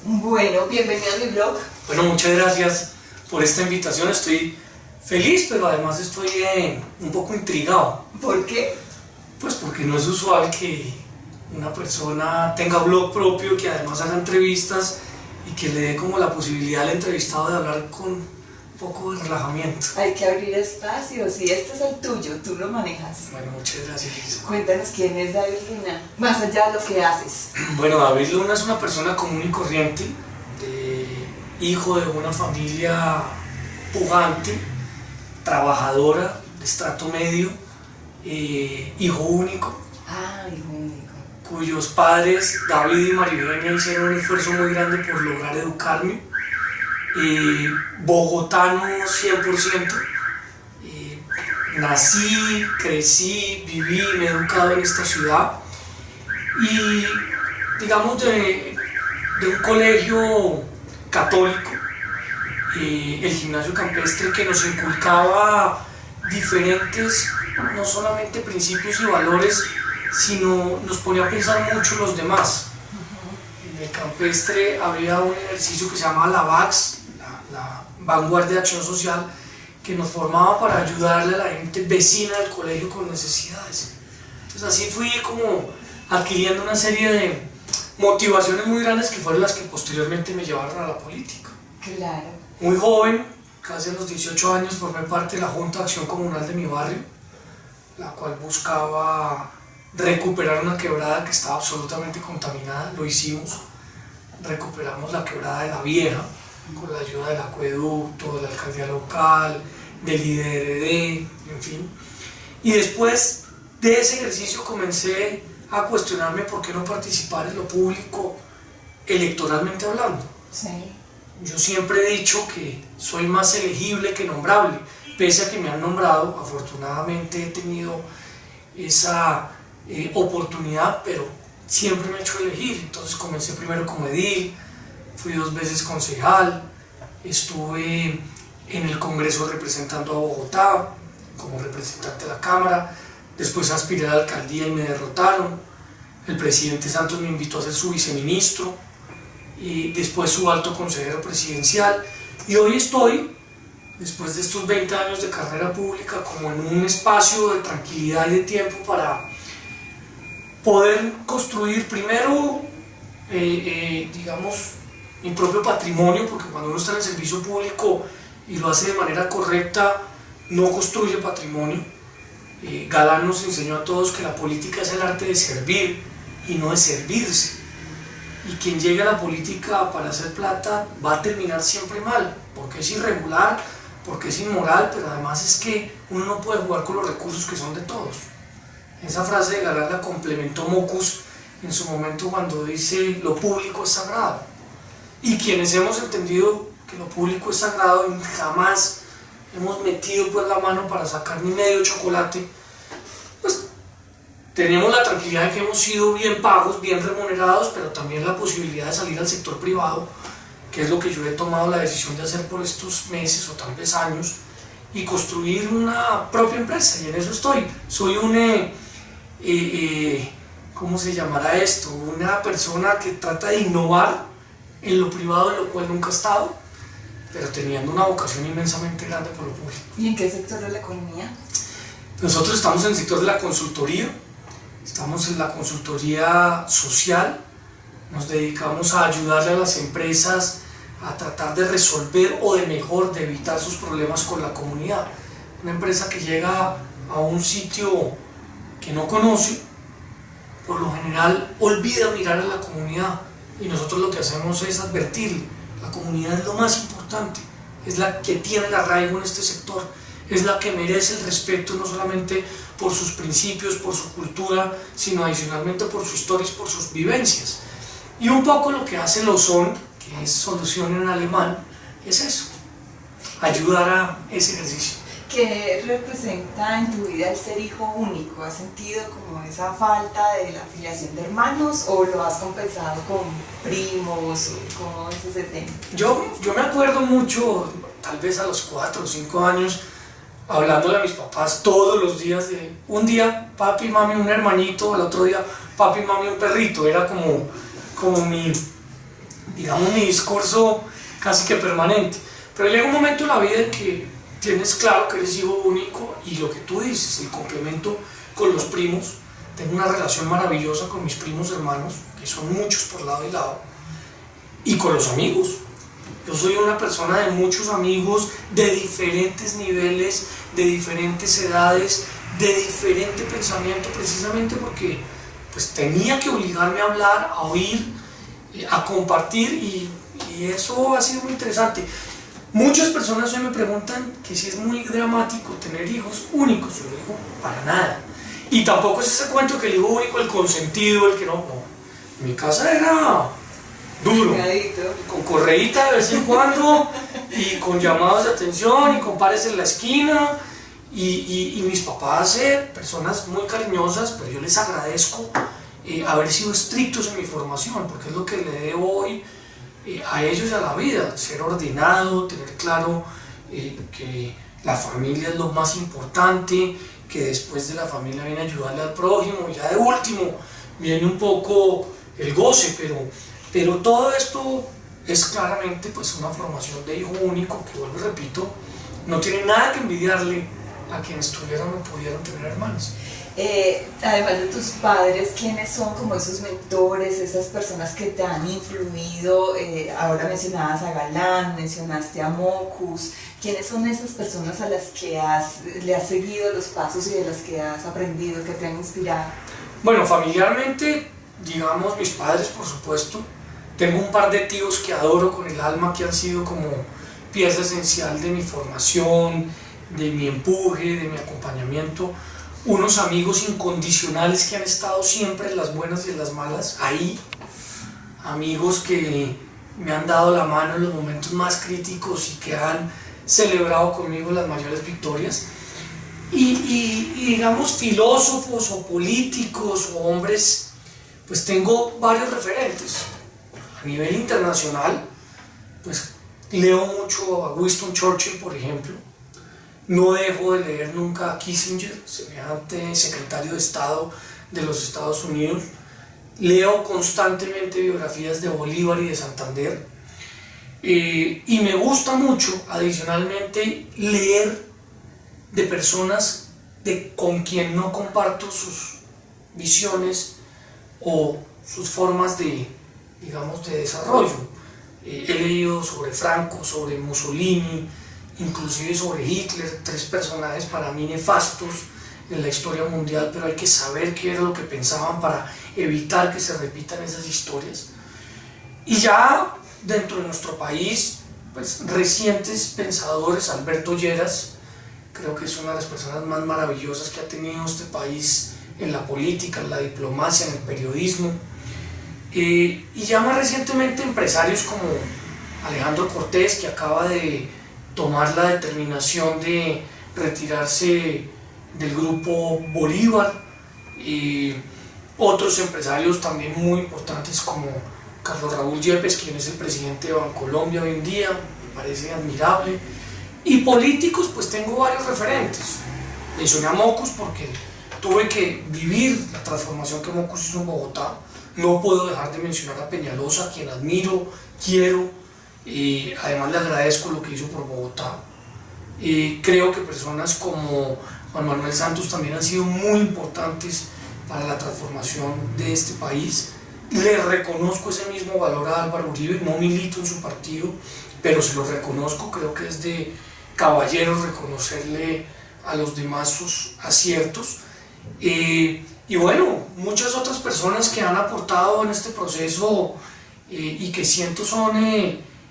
Bueno, bienvenido a mi blog. Bueno, muchas gracias por esta invitación. Estoy feliz, pero además estoy un poco intrigado. ¿Por qué? Pues porque no es usual que una persona tenga blog propio, que además haga entrevistas y que le dé como la posibilidad al entrevistado de hablar con un poco de relajamiento. Hay que abrir espacios y este es el tuyo, tú lo manejas. Bueno, muchas gracias, Lisa. Cuéntanos quién es David Luna, más allá de lo que haces. Bueno, David Luna es una persona común y corriente, hijo de una familia pujante, trabajadora, de estrato medio, hijo único, Hijo único. cuyos padres, David y Maribel, hicieron un esfuerzo muy grande por lograr educarme. Bogotano 100%. Nací, crecí, viví, me he educado en esta ciudad y digamos de un colegio católico, el gimnasio campestre, que nos inculcaba diferentes, no solamente principios y valores, sino nos ponía a pensar mucho los demás. En el campestre había un ejercicio que se llamaba la VAX, la Vanguardia de Acción Social, que nos formaba para ayudarle a la gente vecina del colegio con necesidades. Entonces así fui como adquiriendo una serie de motivaciones muy grandes que fueron las que posteriormente me llevaron a la política. Claro. Muy joven, casi a los 18 años, formé parte de la Junta de Acción Comunal de mi barrio, la cual buscaba recuperar una quebrada que estaba absolutamente contaminada. Lo hicimos, recuperamos la quebrada de La Vieja con la ayuda del acueducto, de la alcaldía local, del IDRD, en fin. Y después de ese ejercicio comencé a cuestionarme por qué no participar en lo público electoralmente hablando. Sí. Yo siempre he dicho que soy más elegible que nombrable, pese a que me han nombrado. Afortunadamente he tenido esa oportunidad, pero siempre me he hecho elegir. Entonces comencé primero como edil, fui 2 veces concejal, estuve en el Congreso representando a Bogotá como representante de la Cámara, después aspiré a la alcaldía y me derrotaron. El presidente Santos me invitó a ser su viceministro y después su alto consejero presidencial, y hoy estoy, después de estos 20 años de carrera pública, como en un espacio de tranquilidad y de tiempo para poder construir primero, digamos, mi propio patrimonio, porque cuando uno está en el servicio público y lo hace de manera correcta, no construye patrimonio. Galán nos enseñó a todos que la política es el arte de servir y no de servirse. Y quien llegue a la política para hacer plata va a terminar siempre mal, porque es irregular, porque es inmoral, pero además es que uno no puede jugar con los recursos que son de todos. Esa frase de Galán la complementó Mockus en su momento cuando dice: lo público es sagrado. Y quienes hemos entendido que lo público es sagrado y jamás hemos metido pues la mano para sacar ni medio chocolate, pues tenemos la tranquilidad de que hemos sido bien pagos, bien remunerados, pero también la posibilidad de salir al sector privado, que es lo que yo he tomado la decisión de hacer por estos meses o tal vez años, y construir una propia empresa, y en eso estoy. Soy un, ¿cómo se llamará esto? Una persona que trata de innovar en lo privado, en lo cual nunca he estado, pero teniendo una vocación inmensamente grande por lo público. ¿Y en qué sector de la economía? Nosotros estamos en el sector de la consultoría, estamos en la consultoría social, nos dedicamos a ayudarle a las empresas a tratar de resolver o de mejor, de evitar sus problemas con la comunidad. Una empresa que llega a un sitio que no conoce, por lo general olvida mirar a la comunidad, y nosotros lo que hacemos es advertirle: la comunidad es lo más importante, es la que tiene el arraigo en este sector, es la que merece el respeto no solamente por sus principios, por su cultura, sino adicionalmente por su historia y por sus vivencias. Y un poco lo que hace Lozón, que es solución en alemán, es eso, ayudar a ese ejercicio. ¿Qué representa en tu vida el ser hijo único? ¿Has sentido como esa falta de la afiliación de hermanos o lo has compensado con primos? ¿Cómo es ese tema? Yo me acuerdo mucho, tal vez a los 4 o 5 años, hablándole a mis papás todos los días de un día papi y mami un hermanito, al otro día papi y mami un perrito. Era como mi digamos, mi discurso casi que permanente. Pero llega un momento en la vida en que tienes claro que eres hijo único y lo que tú dices, el complemento con los primos. Tengo una relación maravillosa con mis primos hermanos, que son muchos por lado y lado, y con los amigos. Yo soy una persona de muchos amigos de diferentes niveles, de diferentes edades, de diferente pensamiento, precisamente porque pues, tenía que obligarme a hablar, a oír, a compartir, y eso ha sido muy interesante. Muchas personas hoy me preguntan que si es muy dramático tener hijos únicos. Yo digo, para nada. Y tampoco es ese cuento que el hijo único, el consentido, el que no. Mi casa era duro, con correíta de vez en cuando, y con llamados de atención, y con pares en la esquina, y mis papás, personas muy cariñosas, pero yo les agradezco haber sido estrictos en mi formación, porque es lo que le debo hoy a ellos y a la vida, ser ordenado, tener claro que la familia es lo más importante, que después de la familia viene ayudarle al prójimo, y ya de último viene un poco el goce, pero todo esto es claramente pues una formación de hijo único que, vuelvo y repito, no tiene nada que envidiarle a quienes tuvieron o pudieron tener hermanos. Además de tus padres, ¿quiénes son como esos mentores, esas personas que te han influido? Ahora mencionabas a Galán, mencionaste a Mockus. ¿Quiénes son esas personas a las que le has seguido los pasos y de las que has aprendido, que te han inspirado? Bueno, familiarmente, digamos, mis padres, por supuesto. Tengo un par de tíos que adoro con el alma, que han sido como pieza esencial de mi formación, de mi empuje, de mi acompañamiento. Unos amigos incondicionales que han estado siempre en las buenas y en las malas, ahí. Amigos que me han dado la mano en los momentos más críticos y que han celebrado conmigo las mayores victorias. Y digamos, filósofos o políticos o hombres, pues tengo varios referentes. A nivel internacional, pues leo mucho a Winston Churchill, por ejemplo. No dejo de leer nunca a Kissinger, semejante secretario de Estado de los Estados Unidos. Leo constantemente biografías de Bolívar y de Santander. Y me gusta mucho, adicionalmente, leer de personas con quien no comparto sus visiones o sus formas de, digamos, de desarrollo. He leído sobre Franco, sobre Mussolini, inclusive sobre Hitler, 3 personajes para mí nefastos en la historia mundial, pero hay que saber qué era lo que pensaban para evitar que se repitan esas historias. Y ya dentro de nuestro país, pues recientes pensadores, Alberto Lleras, creo que es una de las personas más maravillosas que ha tenido este país en la política, en la diplomacia, en el periodismo. Y ya más recientemente empresarios como Alejandro Cortés, que acaba de tomar la determinación de retirarse del grupo Bolívar, y otros empresarios también muy importantes como Carlos Raúl Yepes, quien es el presidente de Bancolombia hoy en día, me parece admirable. Y políticos, pues tengo varios referentes. Mencioné a Mockus porque tuve que vivir la transformación que Mockus hizo en Bogotá. No puedo dejar de mencionar a Peñalosa, a quien admiro, quiero, y además le agradezco lo que hizo por Bogotá. Creo que personas como Juan Manuel Santos también han sido muy importantes para la transformación de este país. Le reconozco ese mismo valor a Álvaro Uribe, no milito en su partido, pero se lo reconozco. Creo que es de caballeros reconocerle a los demás sus aciertos. Y bueno, muchas otras personas que han aportado en este proceso y que siento son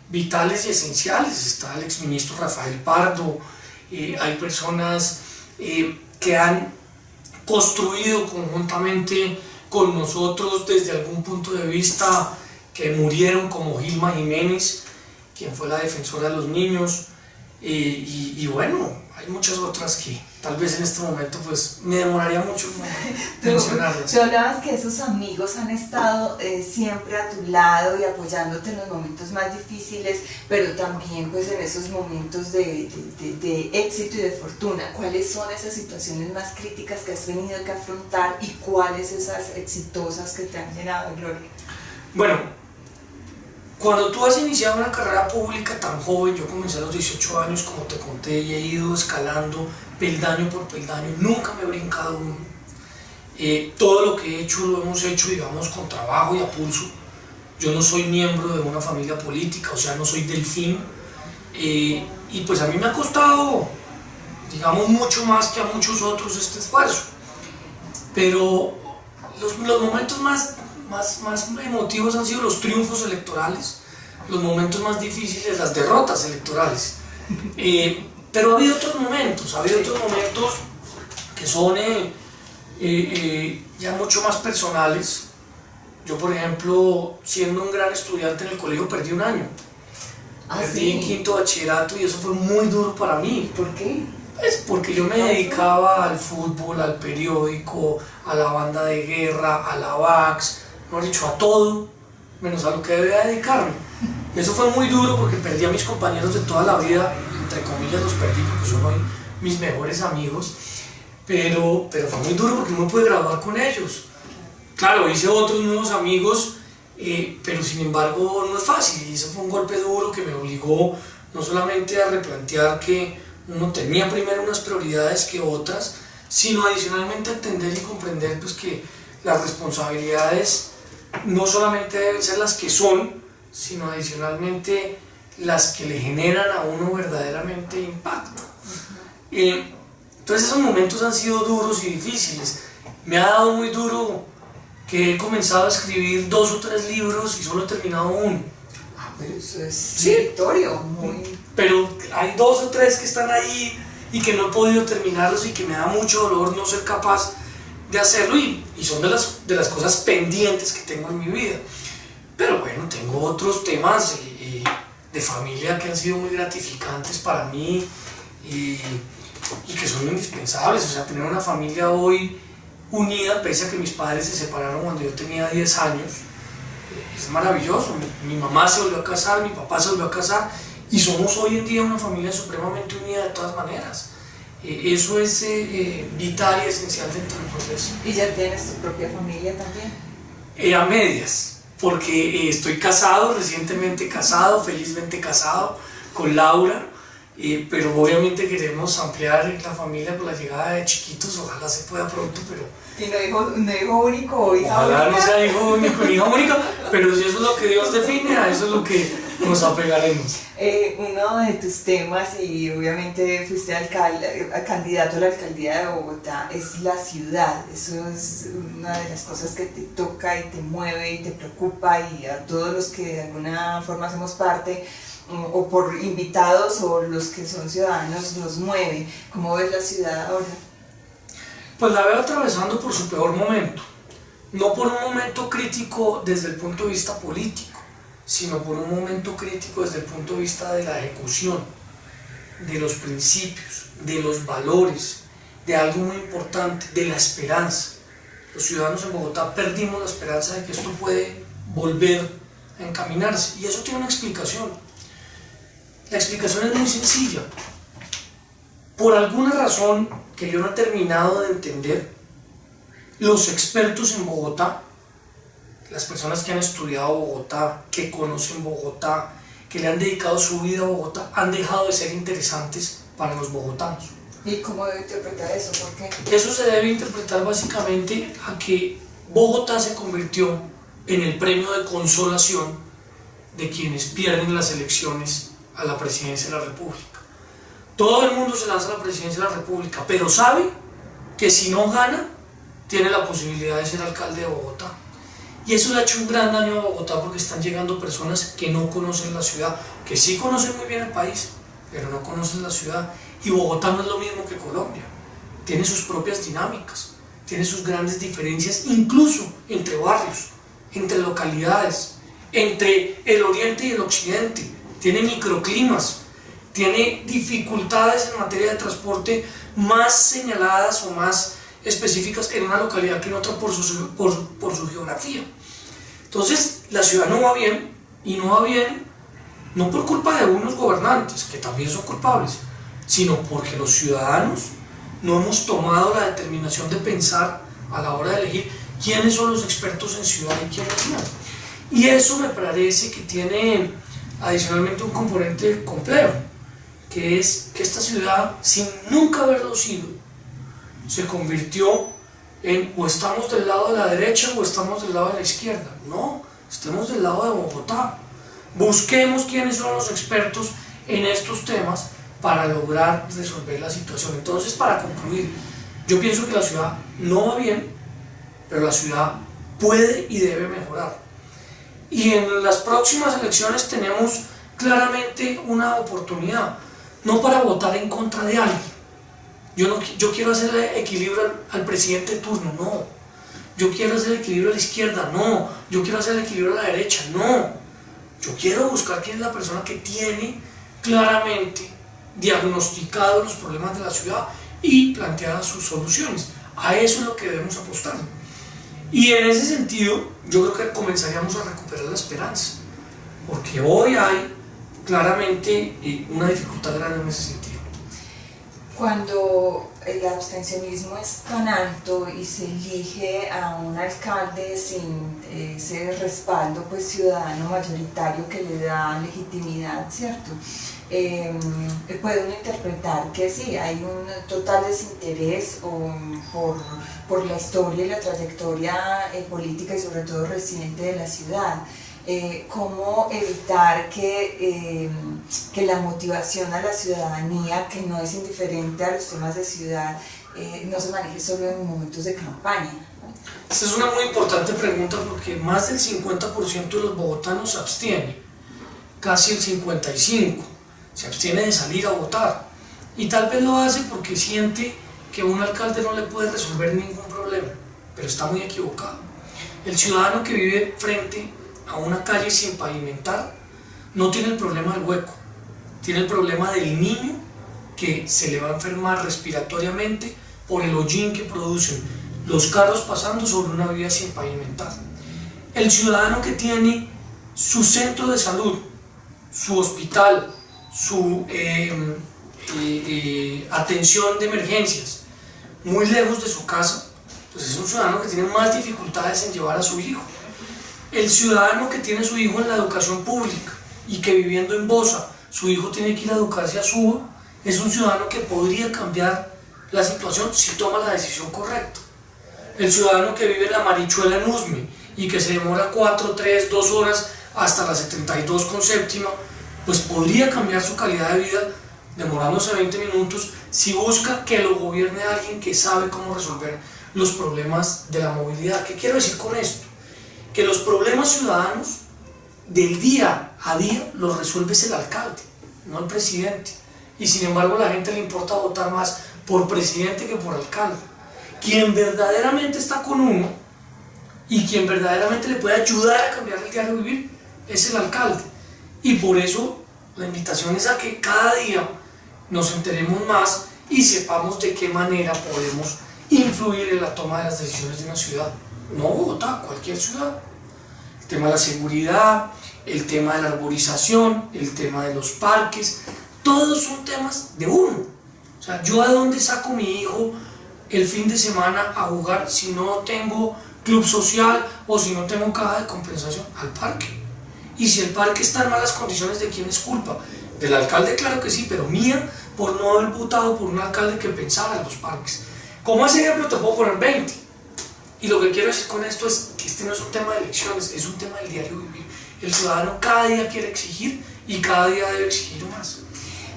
vitales y esenciales. Está el exministro Rafael Pardo, hay personas que han construido conjuntamente con nosotros desde algún punto de vista, que murieron, como Gilma Jiménez, quien fue la defensora de los niños, y bueno, hay muchas otras que tal vez en este momento pues me demoraría mucho mencionarlas. Tú hablabas que esos amigos han estado siempre a tu lado y apoyándote en los momentos más difíciles, pero también pues en esos momentos de éxito y de fortuna. ¿Cuáles son esas situaciones más críticas que has tenido que afrontar y cuáles esas exitosas que te han llenado de gloria? Bueno, Cuando tú has iniciado una carrera pública tan joven, yo comencé a los 18 años, como te conté, y he ido escalando peldaño por peldaño, nunca me he brincado uno. Todo lo que he hecho lo hemos hecho, digamos, con trabajo y a pulso. Yo no soy miembro de una familia política, o sea, no soy delfín. Y pues a mí me ha costado, digamos, mucho más que a muchos otros este esfuerzo. Pero los momentos más emotivos han sido los triunfos electorales, los momentos más difíciles, las derrotas electorales. Pero ha habido otros momentos que son ya mucho más personales. Yo, por ejemplo, siendo un gran estudiante en el colegio, perdí un año. Perdí en quinto bachillerato y eso fue muy duro para mí. ¿Por qué? Pues porque yo me dedicaba al fútbol, al periódico, a la banda de guerra, a la VAX, mejor dicho, a todo, menos a lo que debía dedicarme. Y eso fue muy duro porque perdí a mis compañeros de toda la vida, entre comillas los perdí porque son hoy mis mejores amigos, pero fue muy duro porque no me pude graduar con ellos. Claro, hice otros nuevos amigos, pero sin embargo no es fácil, y ese fue un golpe duro que me obligó no solamente a replantear que uno tenía primero unas prioridades que otras, sino adicionalmente a entender y comprender pues, que las responsabilidades no solamente deben ser las que son, sino adicionalmente las que le generan a uno verdaderamente impacto. Entonces esos momentos han sido duros y difíciles. Me ha dado muy duro que he comenzado a escribir 2 o 3 libros y solo he terminado uno. Pero eso es meritorio, muy... Pero hay 2 o 3 que están ahí y que no he podido terminarlos y que me da mucho dolor no ser capaz de hacerlo, y son de las cosas pendientes que tengo en mi vida. Pero bueno, tengo otros temas de familia que han sido muy gratificantes para mí y que son indispensables. O sea, tener una familia hoy unida, pese a que mis padres se separaron cuando yo tenía 10 años, es maravilloso. Mi mamá se volvió a casar, mi papá se volvió a casar y somos hoy en día una familia supremamente unida de todas maneras. Eso es vital y esencial dentro del proceso. ¿Y ya tienes tu propia familia también? A medias, porque estoy casado, recientemente casado, felizmente casado con Laura, pero obviamente queremos ampliar la familia con la llegada de chiquitos, ojalá se pueda pronto, pero... ¿Y no hijo único o hija ojalá única? No sea hijo único ni hija única, pero si eso es lo que Dios define, a eso es lo que nos apegaremos. Uno de tus temas, y obviamente fuiste candidato a la alcaldía de Bogotá, es la ciudad. Eso es una de las cosas que te toca y te mueve y te preocupa, y a todos los que de alguna forma hacemos parte, o por invitados o los que son ciudadanos, nos mueve. ¿Cómo ves la ciudad ahora? Pues la veo atravesando por su peor momento, no por un momento crítico desde el punto de vista político, sino por un momento crítico desde el punto de vista de la ejecución, de los principios, de los valores, de algo muy importante, de la esperanza. Los ciudadanos en Bogotá perdimos la esperanza de que esto puede volver a encaminarse, y eso tiene una explicación. La explicación es muy sencilla. Por alguna razón que yo no he terminado de entender, los expertos en Bogotá, las personas que han estudiado Bogotá, que conocen Bogotá, que le han dedicado su vida a Bogotá, han dejado de ser interesantes para los bogotanos. ¿Y cómo debe interpretar eso? ¿Por qué? Eso se debe interpretar básicamente a que Bogotá se convirtió en el premio de consolación de quienes pierden las elecciones a la presidencia de la República. Todo el mundo se lanza a la presidencia de la República, pero sabe que si no gana, tiene la posibilidad de ser alcalde de Bogotá. Y eso le ha hecho un gran daño a Bogotá, porque están llegando personas que no conocen la ciudad, que sí conocen muy bien el país, pero no conocen la ciudad. Y Bogotá no es lo mismo que Colombia. Tiene sus propias dinámicas, tiene sus grandes diferencias, incluso entre barrios, entre localidades, entre el oriente y el occidente. Tiene microclimas, tiene dificultades en materia de transporte más señaladas o más específicas en una localidad que en otra por su geografía. Entonces la ciudad no va bien, y no va bien no por culpa de unos gobernantes, que también son culpables, sino porque los ciudadanos no hemos tomado la determinación de pensar a la hora de elegir quiénes son los expertos en ciudad y quiénes no. Y eso me parece que tiene adicionalmente un componente complejo, que es que esta ciudad, sin nunca haberlo sido, se convirtió en o estamos del lado de la derecha o estamos del lado de la izquierda. No, estemos del lado de Bogotá. Busquemos quiénes son los expertos en estos temas para lograr resolver la situación. Entonces, para concluir, yo pienso que la ciudad no va bien, pero la ciudad puede y debe mejorar. Y en las próximas elecciones tenemos claramente una oportunidad, no para votar en contra de alguien. Yo quiero hacerle equilibrio al presidente de turno, no. Yo quiero hacer equilibrio a la izquierda, no. Yo quiero hacer equilibrio a la derecha, no. Yo quiero buscar quién es la persona que tiene claramente diagnosticado los problemas de la ciudad y planteadas sus soluciones. A eso es lo que debemos apostar. Y en ese sentido, yo creo que comenzaríamos a recuperar la esperanza, porque hoy hay claramente una dificultad grande en ese sentido. Cuando el abstencionismo es tan alto y se elige a un alcalde sin ese respaldo pues, ciudadano mayoritario que le da legitimidad, ¿cierto? Puede uno interpretar que sí, hay un total desinterés por la historia y la trayectoria política y sobre todo reciente de la ciudad. Cómo evitar que la motivación a la ciudadanía, que no es indiferente a los temas de ciudad, no se maneje solo en momentos de campaña. Esta es una muy importante pregunta porque más del 50% de los bogotanos se abstiene, casi el 55% se abstiene de salir a votar, y tal vez lo hace porque siente que un alcalde no le puede resolver ningún problema, pero está muy equivocado. El ciudadano que vive frente a una calle sin pavimentar no tiene el problema del hueco, tiene el problema del niño que se le va a enfermar respiratoriamente por el hollín que producen los carros pasando sobre una vía sin pavimentar. El ciudadano que tiene su centro de salud, su hospital, su atención de emergencias muy lejos de su casa, pues es un ciudadano que tiene más dificultades en llevar a su hijo. El ciudadano que tiene a su hijo en la educación pública y que viviendo en Bosa, su hijo tiene que ir a educarse a Suba, es un ciudadano que podría cambiar la situación si toma la decisión correcta. El ciudadano que vive en la Marichuela en Usme y que se demora 4, 3, 2 horas hasta la 72 con séptima, pues podría cambiar su calidad de vida demorándose 20 minutos si busca que lo gobierne alguien que sabe cómo resolver los problemas de la movilidad. ¿Qué quiero decir con esto? Que los problemas ciudadanos del día a día los resuelve el alcalde, no el presidente. Y sin embargo a la gente le importa votar más por presidente que por alcalde. Quien verdaderamente está con uno y quien verdaderamente le puede ayudar a cambiar el diario vivir es el alcalde. Y por eso la invitación es a que cada día nos enteremos más y sepamos de qué manera podemos influir en la toma de las decisiones de una ciudad. No Bogotá, cualquier ciudad. El tema de la seguridad, el tema de la arborización, el tema de los parques, todos son temas de uno. O sea, ¿yo a dónde saco a mi hijo el fin de semana a jugar si no tengo club social o si no tengo caja de compensación? Al parque. Y si el parque está en malas condiciones, ¿de quién es culpa? Del alcalde, claro que sí, pero mía por no haber votado por un alcalde que pensara en los parques. Como ese ejemplo te puedo poner 20. Y lo que quiero decir con esto es que este no es un tema de elecciones, es un tema del diario vivir. El ciudadano cada día quiere exigir y cada día debe exigir más.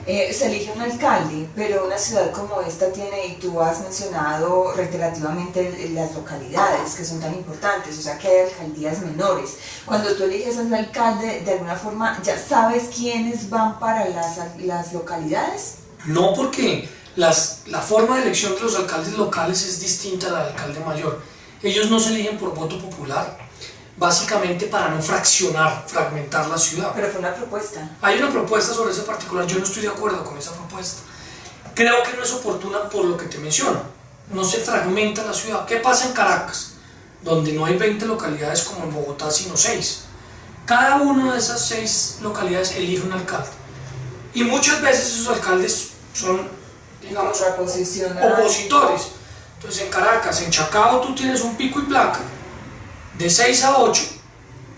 Se elige un alcalde, pero una ciudad como esta tiene, y tú has mencionado reiterativamente las localidades que son tan importantes, o sea que hay alcaldías menores. Cuando tú eliges al alcalde, de alguna forma, ¿ya sabes quiénes van para las localidades? No, porque la forma de elección de los alcaldes locales es distinta a la del alcalde mayor. Ellos no se eligen por voto popular, básicamente para no fragmentar la ciudad. Pero fue una propuesta. Hay una propuesta sobre ese particular, yo no estoy de acuerdo con esa propuesta. Creo que no es oportuna por lo que te menciono. No se fragmenta la ciudad. ¿Qué pasa en Caracas? Donde no hay 20 localidades como en Bogotá, sino 6. Cada una de esas 6 localidades elige un alcalde. Y muchas veces esos alcaldes son, digamos, opositores. Entonces en Caracas, en Chacao, tú tienes un pico y placa de 6 a 8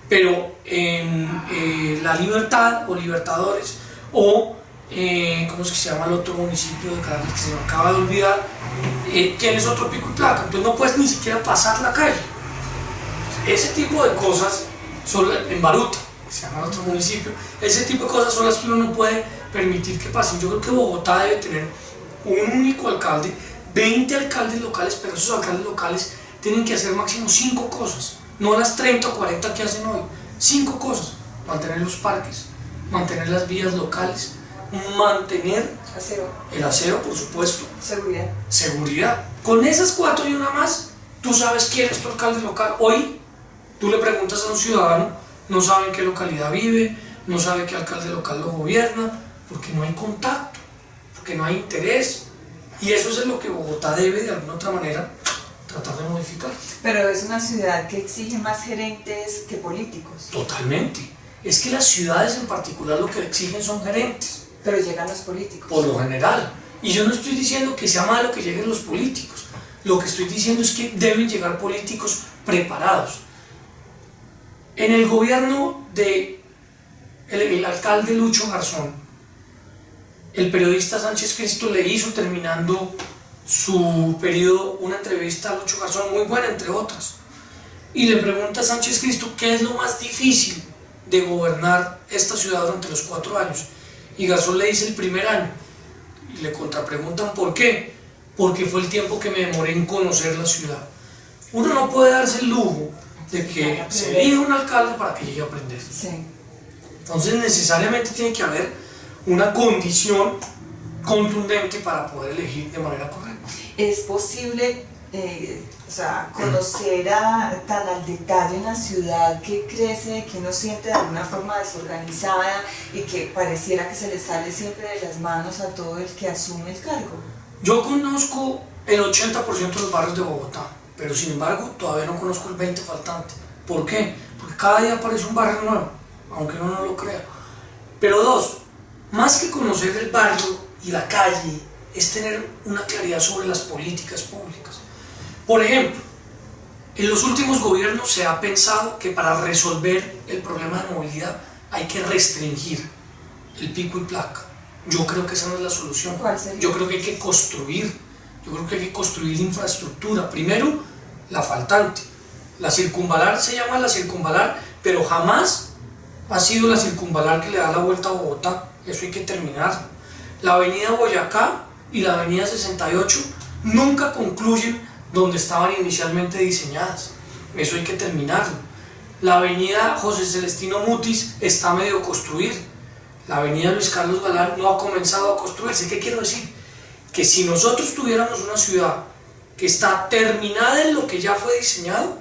pero en La Libertad o Libertadores o ¿cómo es que se llama el otro municipio de Caracas que se me acaba de olvidar? Tienes otro pico y placa, entonces no puedes ni siquiera pasar la calle. Ese tipo de cosas son en Baruta, que se llama otro municipio, ese tipo de cosas son las que uno no puede permitir que pasen. Yo creo que Bogotá debe tener un único alcalde, 20 alcaldes locales, pero esos alcaldes locales tienen que hacer máximo 5 cosas, no las 30 o 40 que hacen hoy. 5 cosas: mantener los parques, mantener las vías locales, mantener el aseo, por supuesto, seguridad. Con esas 4 y una más, tú sabes quién es tu alcalde local. Hoy tú le preguntas a un ciudadano, no sabe en qué localidad vive, no sabe qué alcalde local lo gobierna, porque no hay contacto, porque no hay interés. Y eso es lo que Bogotá debe, de alguna otra manera, tratar de modificar. Pero es una ciudad que exige más gerentes que políticos. Totalmente. Es que las ciudades en particular lo que exigen son gerentes. Pero llegan los políticos. Por lo general. Y yo no estoy diciendo que sea malo que lleguen los políticos. Lo que estoy diciendo es que deben llegar políticos preparados. En el gobierno de el alcalde Lucho Garzón, el periodista Sánchez Cristo le hizo, terminando su periodo, una entrevista a Lucho Garzón muy buena, entre otras. Y le pregunta a Sánchez Cristo qué es lo más difícil de gobernar esta ciudad durante los 4 años. Y Garzón le dice el primer año. Y le contrapreguntan ¿por qué? Porque fue el tiempo que me demoré en conocer la ciudad. Uno no puede darse el lujo de que se elija un alcalde para que llegue a aprender. Sí. Entonces necesariamente tiene que haber una condición contundente para poder elegir de manera correcta. ¿Es posible conocer tan al detalle una ciudad que crece, que uno siente de alguna forma desorganizada y que pareciera que se le sale siempre de las manos a todo el que asume el cargo? Yo conozco el 80% de los barrios de Bogotá, pero sin embargo todavía no conozco el 20% faltante. ¿Por qué? Porque cada día aparece un barrio nuevo, aunque uno no lo crea. Pero 2, más que conocer el barrio y la calle, es tener una claridad sobre las políticas públicas. Por ejemplo, en los últimos gobiernos se ha pensado que para resolver el problema de movilidad hay que restringir el pico y placa. Yo creo que esa no es la solución. ¿Cuál sería? Yo creo que hay que construir. Yo creo que hay que construir infraestructura. Primero, la faltante. La circunvalar se llama la circunvalar, pero jamás ha sido la circunvalar que le da la vuelta a Bogotá. Eso hay que terminarlo. La avenida Boyacá y la avenida 68 nunca concluyen donde estaban inicialmente diseñadas. Eso hay que terminarlo. La avenida José Celestino Mutis está medio construida. La avenida Luis Carlos Galán no ha comenzado a construirse. ¿Qué quiero decir? Que si nosotros tuviéramos una ciudad que está terminada en lo que ya fue diseñado,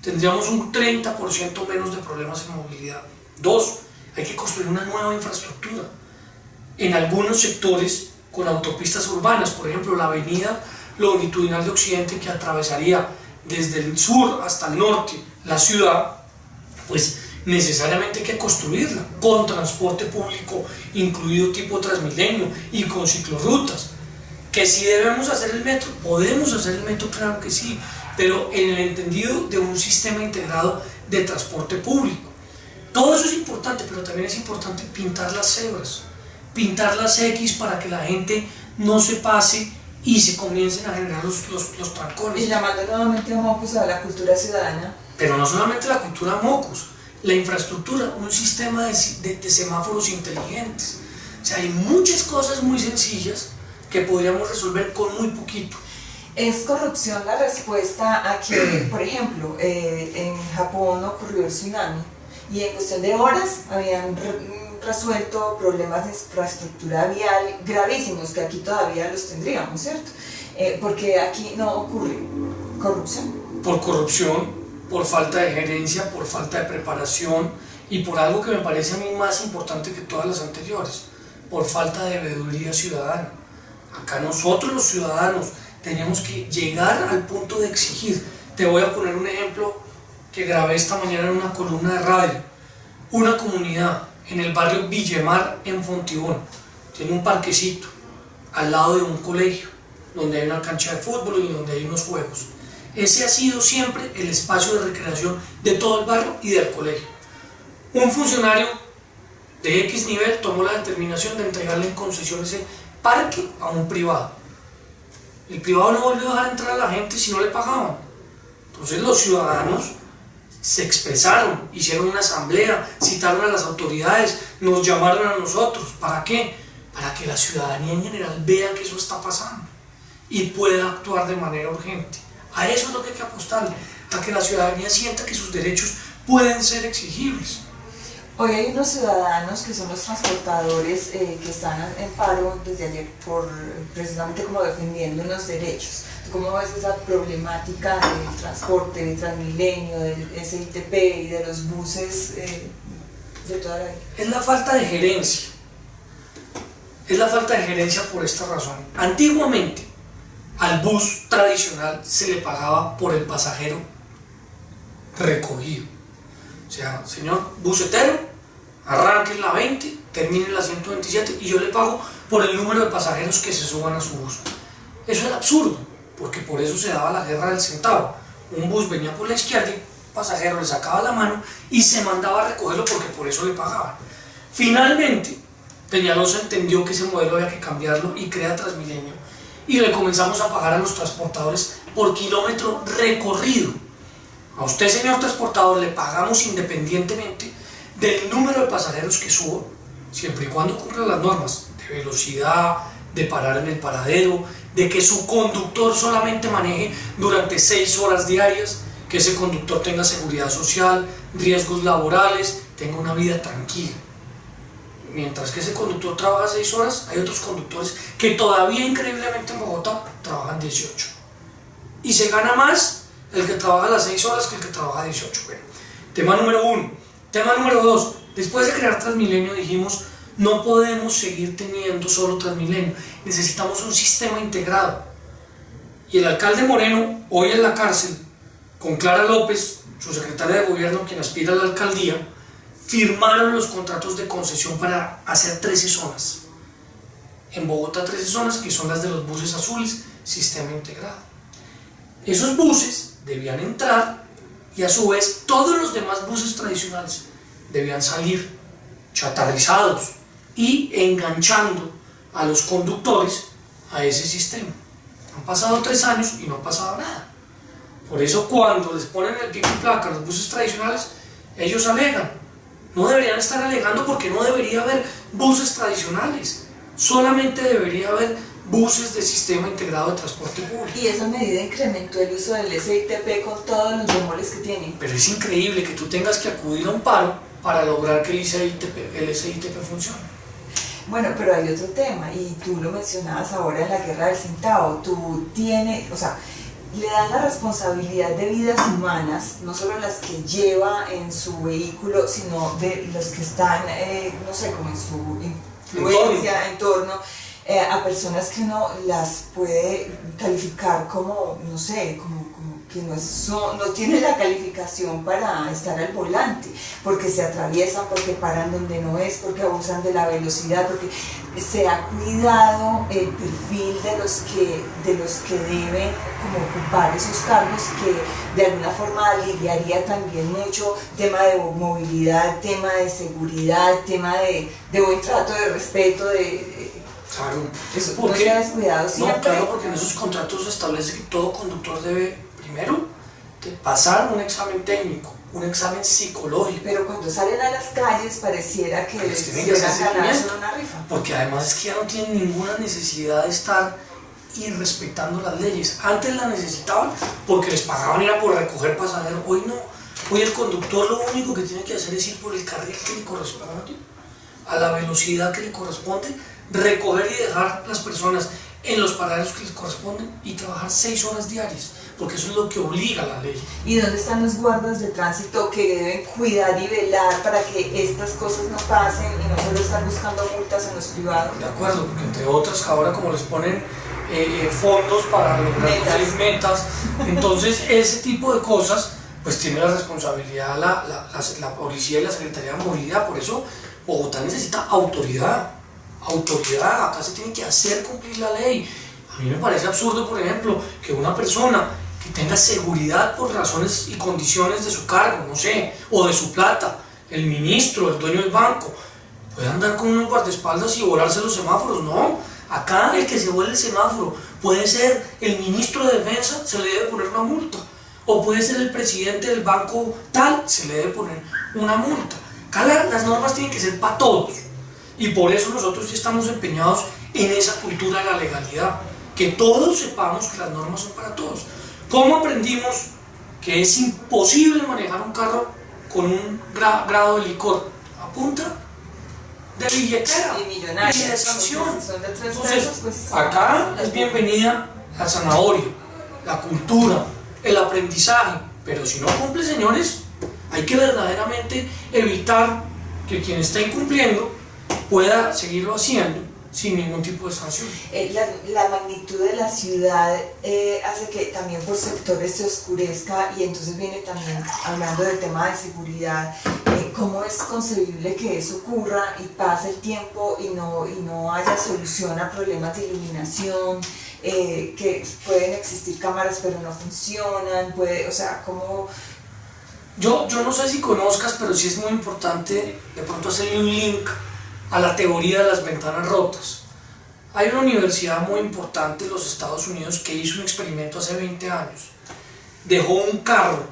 tendríamos un 30% menos de problemas en movilidad. 2, hay que construir una nueva infraestructura. En algunos sectores con autopistas urbanas, por ejemplo la avenida longitudinal de Occidente, que atravesaría desde el sur hasta el norte la ciudad, pues necesariamente hay que construirla con transporte público incluido tipo Transmilenio y con ciclorrutas. Que si debemos hacer el metro, podemos hacer el metro, claro que sí, pero en el entendido de un sistema integrado de transporte público. Todo eso es importante, pero también es importante pintar las cebras, pintar las X para que la gente no se pase y se comiencen a generar los trancones. Y llamando nuevamente a Mocus a la cultura ciudadana. Pero no solamente la cultura Mocus, la infraestructura, un sistema de semáforos inteligentes. O sea, hay muchas cosas muy sencillas que podríamos resolver con muy poquito. ¿Es corrupción la respuesta a que, por ejemplo, en Japón ocurrió el tsunami y en cuestión de horas habían resuelto problemas de infraestructura vial gravísimos que aquí todavía los tendríamos, ¿cierto? Porque aquí no ocurre corrupción. Por corrupción, por falta de gerencia, por falta de preparación y por algo que me parece a mí más importante que todas las anteriores, por falta de veeduría ciudadana. Acá nosotros los ciudadanos tenemos que llegar al punto de exigir. Te voy a poner un ejemplo que grabé esta mañana en una columna de radio. Una comunidad en el barrio Villemar en Fontibón tiene un parquecito al lado de un colegio donde hay una cancha de fútbol y donde hay unos juegos. Ese ha sido siempre el espacio de recreación de todo el barrio y del colegio. Un funcionario de X nivel tomó la determinación de entregarle en concesión ese parque a un privado. El privado no volvió a dejar entrar a la gente si no le pagaban. Entonces los ciudadanos se expresaron, hicieron una asamblea, citaron a las autoridades, nos llamaron a nosotros. ¿Para qué? Para que la ciudadanía en general vea que eso está pasando y pueda actuar de manera urgente. A eso es lo que hay que apostarle, a que la ciudadanía sienta que sus derechos pueden ser exigibles. Hoy hay unos ciudadanos que son los transportadores que están en paro desde ayer por precisamente como defendiendo unos derechos. ¿Tú cómo ves esa problemática del transporte, del Transmilenio, del SITP y de los buses de toda la vida? Es la falta de gerencia. Es la falta de gerencia por esta razón. Antiguamente, al bus tradicional se le pagaba por el pasajero recogido. O sea, señor busetero, arranque en la 20, termine en la 127 y yo le pago por el número de pasajeros que se suban a su bus. Eso era absurdo, porque por eso se daba la guerra del centavo. Un bus venía por la izquierda y el pasajero le sacaba la mano y se mandaba a recogerlo porque por eso le pagaban. Finalmente, Peñalosa entendió que ese modelo había que cambiarlo y crea Transmilenio y le comenzamos a pagar a los transportadores por kilómetro recorrido. A usted, señor transportador, le pagamos independientemente del número de pasajeros que suba, siempre y cuando cumpla las normas de velocidad, de parar en el paradero, de que su conductor solamente maneje durante 6 horas diarias, que ese conductor tenga seguridad social, riesgos laborales, tenga una vida tranquila. Mientras que ese conductor trabaja 6 horas, hay otros conductores que todavía increíblemente en Bogotá trabajan 18. Y se gana más el que trabaja las 6 horas que el que trabaja 18. Bueno, tema número 1. Tema número 2. Después de crear Transmilenio dijimos, no podemos seguir teniendo solo Transmilenio. Necesitamos un sistema integrado. Y el alcalde Moreno, hoy en la cárcel, con Clara López, su secretaria de gobierno, quien aspira a la alcaldía, firmaron los contratos de concesión para hacer 13 zonas. En Bogotá 13 zonas, que son las de los buses azules, sistema integrado. Esos buses debían entrar y a su vez todos los demás buses tradicionales debían salir chatarrizados y enganchando a los conductores a ese sistema. Han pasado 3 años y no ha pasado nada. Por eso cuando les ponen el pico y placa a los buses tradicionales, ellos alegan. No deberían estar alegando porque no debería haber buses tradicionales, solamente debería haber buses de sistema integrado de transporte público. Y esa medida incrementó el uso del SITP con todos los bemoles que tiene. Pero es increíble que tú tengas que acudir a un paro para lograr que el SITP funcione. Bueno, pero hay otro tema, y tú lo mencionabas ahora en la guerra del centavo. Tú tienes, o sea, le dan la responsabilidad de vidas humanas, no solo las que lleva en su vehículo, sino de los que están, no sé, como en su influencia, entorno, a personas que uno las puede calificar como, no sé, como que no tienen la calificación para estar al volante, porque se atraviesan, porque paran donde no es, porque abusan de la velocidad, porque se ha cuidado el perfil de los que deben como ocupar esos cargos, que de alguna forma aliviaría también mucho tema de movilidad, tema de seguridad, tema de buen trato, de respeto, Claro, eso no se ha descuidado siempre. No, claro, porque en esos contratos se establece que todo conductor debe, primero, pasar un examen técnico, un examen psicológico. Pero cuando salen a las calles pareciera que les ganarse una rifa. Porque además es que ya no tienen ninguna necesidad de estar irrespetando las leyes. Antes la necesitaban porque les pagaban era por recoger pasajeros. Hoy no. Hoy el conductor lo único que tiene que hacer es ir por el carril que le corresponde, a la velocidad que le corresponde, recoger y dejar las personas en los paraderos que les corresponden y trabajar 6 horas diarias, porque eso es lo que obliga la ley. ¿Y dónde están los guardas de tránsito que deben cuidar y velar para que estas cosas no pasen y no solo estar buscando multas en los privados? De acuerdo, porque entre otras ahora como les ponen fondos para lograr metas, entonces ese tipo de cosas pues tiene la responsabilidad la policía y la Secretaría de Movilidad. Por eso Bogotá necesita autoridad, acá se tiene que hacer cumplir la ley. A mí me parece absurdo, por ejemplo, que una persona que tenga seguridad por razones y condiciones de su cargo, no sé, o de su plata, el ministro, el dueño del banco, puede andar con unos guardaespaldas y volarse los semáforos. No, acá el que se vuela el semáforo puede ser el ministro de defensa, se le debe poner una multa, o puede ser el presidente del banco tal, se le debe poner una multa. Acá las normas tienen que ser para todos, y por eso nosotros sí estamos empeñados en esa cultura de la legalidad, que todos sepamos que las normas son para todos. ¿Cómo aprendimos que es imposible manejar un carro con un grado de licor? A punta de billetera y de sanción. Entonces, acá es bienvenida la zanahoria, la cultura, el aprendizaje, pero si no cumple, señores, hay que verdaderamente evitar que quien está incumpliendo pueda seguirlo haciendo sin ningún tipo de sanción. La magnitud de la ciudad hace que también por sectores se oscurezca, y entonces viene también hablando del tema de seguridad. ¿Cómo es concebible que eso ocurra y pase el tiempo y no haya solución a problemas de iluminación? Que pueden existir cámaras pero no funcionan, o sea, ¿cómo? Yo no sé si conozcas, pero sí es muy importante de pronto hacerle un link a la teoría de las ventanas rotas. Hay una universidad muy importante en los Estados Unidos que hizo un experimento hace 20 años. Dejó un carro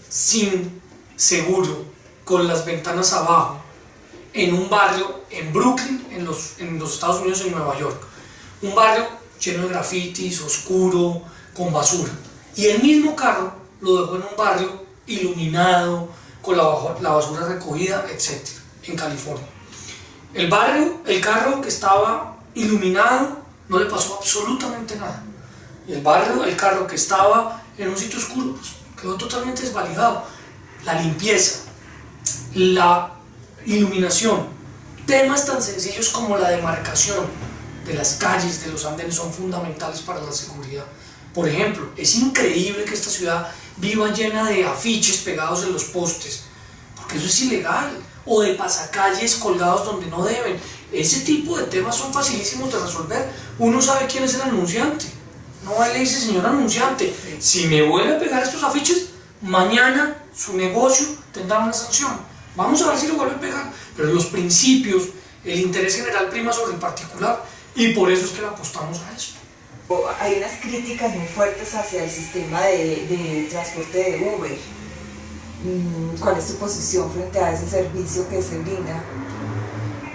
sin seguro, con las ventanas abajo, en un barrio en Brooklyn, en los Estados Unidos, en Nueva York. Un barrio lleno de grafitis, oscuro, con basura. Y el mismo carro lo dejó en un barrio iluminado, con la basura recogida, etc., en California. El carro que estaba iluminado, no le pasó absolutamente nada. Y el carro que estaba en un sitio oscuro, pues, quedó totalmente desvalijado. La limpieza, la iluminación, temas tan sencillos como la demarcación de las calles, de los andenes, son fundamentales para la seguridad. Por ejemplo, es increíble que esta ciudad viva llena de afiches pegados en los postes, porque eso es ilegal, o de pasacalles colgados donde no deben. Ese tipo de temas son facilísimos de resolver. Uno sabe quién es el anunciante. No le dice: señor anunciante, si me vuelve a pegar estos afiches, mañana su negocio tendrá una sanción. Vamos a ver si lo vuelve a pegar. Pero los principios, el interés general prima sobre el particular, y por eso es que le apostamos a esto. Hay unas críticas muy fuertes hacia el sistema de transporte de Uber. ¿Cuál es tu posición frente a ese servicio que se brinda?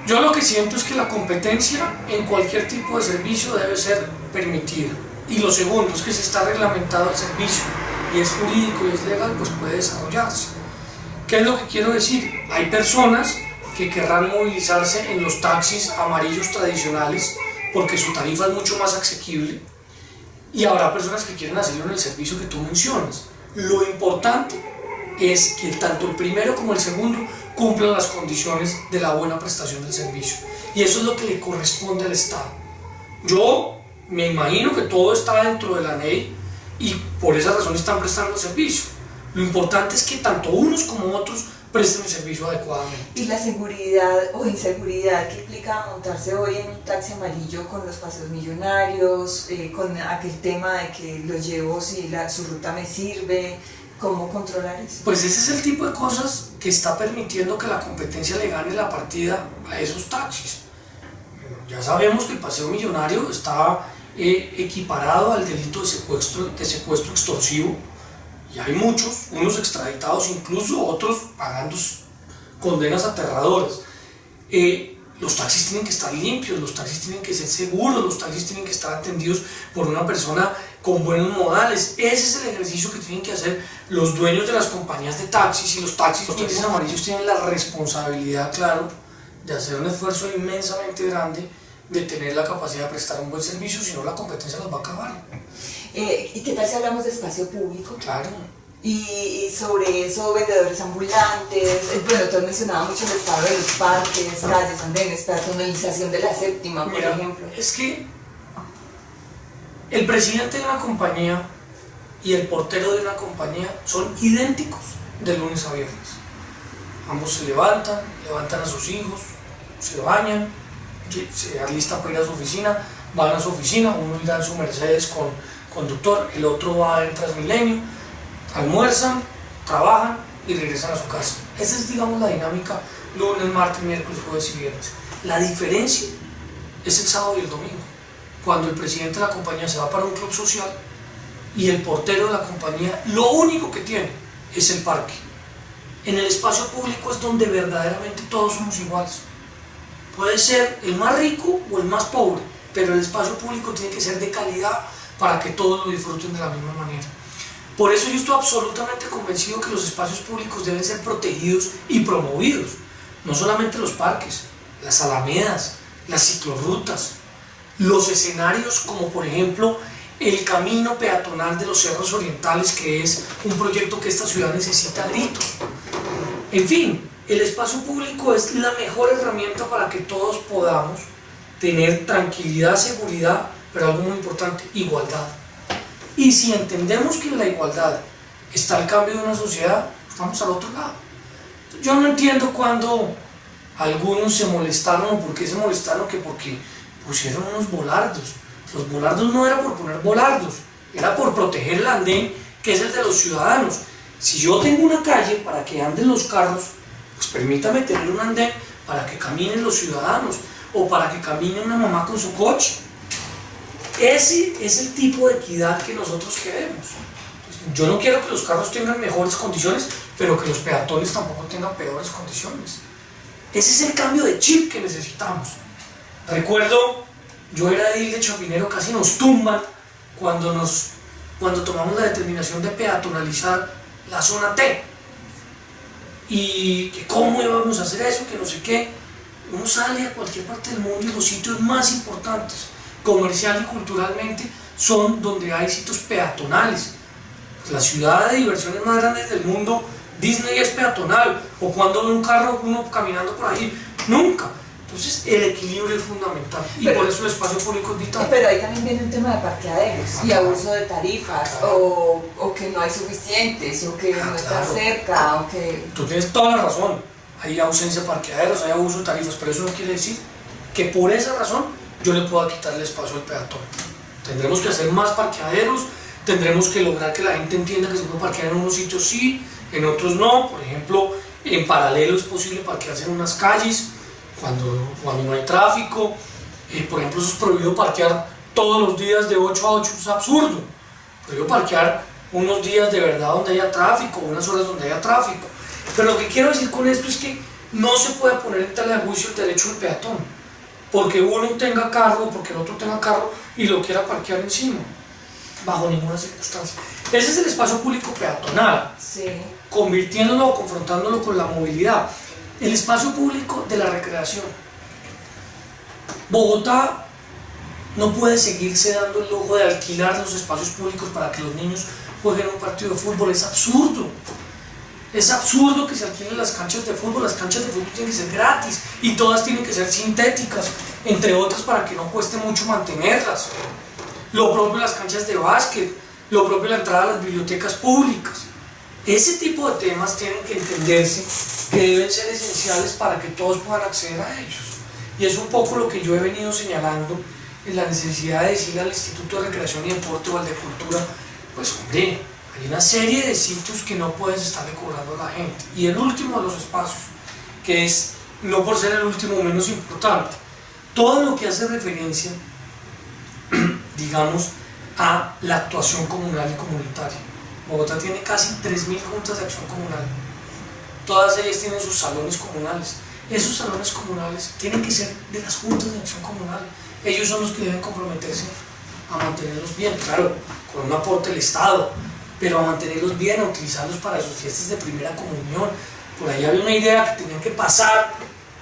Yo lo que siento es que la competencia en cualquier tipo de servicio debe ser permitida. Y lo segundo es que si está reglamentado el servicio y es jurídico y es legal, pues puede desarrollarse. ¿Qué es lo que quiero decir? Hay personas que querrán movilizarse en los taxis amarillos tradicionales porque su tarifa es mucho más asequible, y habrá personas que quieren hacerlo en el servicio que tú mencionas. Lo importante es que tanto el primero como el segundo cumplan las condiciones de la buena prestación del servicio, y eso es lo que le corresponde al Estado. Yo me imagino que todo está dentro de la ley y por esa razón están prestando el servicio. Lo importante es que tanto unos como otros presten el servicio adecuadamente. ¿Y la seguridad o inseguridad que implica montarse hoy en un taxi amarillo con los paseos millonarios, con aquel tema de que lo llevo si su ruta me sirve? ¿Cómo controlar eso? Pues ese es el tipo de cosas que está permitiendo que la competencia le gane la partida a esos taxis. Ya sabemos que el paseo millonario está equiparado al delito de secuestro extorsivo, y hay muchos, unos extraditados, incluso otros pagando condenas aterradoras. Los taxis tienen que estar limpios, los taxis tienen que ser seguros, los taxis tienen que estar atendidos por una persona con buenos modales. Ese es el ejercicio que tienen que hacer los dueños de las compañías de taxis, y los taxis amarillos tienen la responsabilidad, claro, de hacer un esfuerzo inmensamente grande de tener la capacidad de prestar un buen servicio, si no la competencia los va a acabar. ¿Y qué tal si hablamos de espacio público? Claro. Y sobre eso, vendedores ambulantes, bueno, tú has mencionado mucho el estado de los parques, calles, andenes, peatonalización de la séptima, por ejemplo. Es que el presidente de una compañía y el portero de una compañía son idénticos de lunes a viernes. Ambos se levantan a sus hijos, se bañan, se alistan para ir a su oficina, van a su oficina, uno irá en su Mercedes con conductor, el otro va en Transmilenio, almuerzan, trabajan y regresan a su casa. Esa es, digamos, la dinámica lunes, martes, miércoles, jueves y viernes. La diferencia es el sábado y el domingo, cuando el presidente de la compañía se va para un club social y el portero de la compañía lo único que tiene es el parque. En el espacio público es donde verdaderamente todos somos iguales. Puede ser el más rico o el más pobre, pero el espacio público tiene que ser de calidad para que todos lo disfruten de la misma manera. Por eso yo estoy absolutamente convencido que los espacios públicos deben ser protegidos y promovidos. No solamente los parques, las alamedas, las ciclorrutas, los escenarios como por ejemplo el camino peatonal de los Cerros Orientales, que es un proyecto que esta ciudad necesita a gritos. En fin, el espacio público es la mejor herramienta para que todos podamos tener tranquilidad, seguridad, pero algo muy importante, igualdad. Y si entendemos que en la igualdad está el cambio de una sociedad, estamos al otro lado. Yo no entiendo cuando algunos se molestaron, o por qué se molestaron, que porque pusieron unos volardos. Los volardos no era por poner volardos, era por proteger el andén, que es el de los ciudadanos. Si yo tengo una calle para que anden los carros, pues permítame tener un andén para que caminen los ciudadanos, o para que camine una mamá con su coche. Ese es el tipo de equidad que nosotros queremos. Yo no quiero que los carros tengan mejores condiciones, pero que los peatones tampoco tengan peores condiciones. Ese es el cambio de chip que necesitamos. Recuerdo, yo era edil de Chapinero, casi nos tumban cuando tomamos la determinación de peatonalizar la zona T. Y que cómo íbamos a hacer eso, que no sé qué. Uno sale a cualquier parte del mundo y los sitios más importantes, comercial y culturalmente, son donde hay sitios peatonales. La ciudad de diversiones más grandes del mundo, Disney, es peatonal. O cuando ve un carro uno caminando por ahí, nunca. Entonces el equilibrio es fundamental y por eso el espacio público es vital. Pero ahí también viene un tema de parqueaderos y abuso de tarifas, claro. o que no hay suficientes, o que no está cerca, o que... Tú tienes toda la razón, hay ausencia de parqueaderos, hay abuso de tarifas, pero eso no quiere decir que por esa razón yo le pueda quitar el espacio al peatón. Tendremos que hacer más parqueaderos, tendremos que lograr que la gente entienda que se puede parquear en unos sitios sí, en otros no. Por ejemplo, en paralelo es posible parquearse en unas calles cuando no hay tráfico. Por ejemplo, eso es prohibido parquear todos los días de 8 a 8, es absurdo. Prohibido parquear unos días de verdad donde haya tráfico, unas horas donde haya tráfico. Pero lo que quiero decir con esto es que no se puede poner en tela de juicio el derecho del peatón, porque uno tenga carro, porque el otro tenga carro y lo quiera parquear encima, bajo ninguna circunstancia. Ese es el espacio público peatonal, sí, convirtiéndolo o confrontándolo con la movilidad. El espacio público de la recreación. Bogotá no puede seguirse dando el lujo de alquilar los espacios públicos para que los niños jueguen un partido de fútbol. Es absurdo. Es absurdo que se alquilen las canchas de fútbol. Las canchas de fútbol tienen que ser gratis y todas tienen que ser sintéticas, entre otras para que no cueste mucho mantenerlas. Lo propio las canchas de básquet, lo propio la entrada a las bibliotecas públicas. Ese tipo de temas tienen que entenderse que deben ser esenciales para que todos puedan acceder a ellos. Y es un poco lo que yo he venido señalando en la necesidad de decirle al Instituto de Recreación y Deporte o al de Cultura, pues hombre, hay una serie de sitios que no puedes estarle cobrando a la gente. Y el último de los espacios, que es, no por ser el último menos importante, todo lo que hace referencia, digamos, a la actuación comunal y comunitaria. Bogotá tiene casi 3.000 juntas de acción comunal. Todas ellas tienen sus salones comunales. Esos salones comunales tienen que ser de las juntas de acción comunal. Ellos son los que deben comprometerse a mantenerlos bien, claro, con un aporte del Estado, pero a mantenerlos bien, a utilizarlos para sus fiestas de primera comunión. Por ahí había una idea que tenían que pasar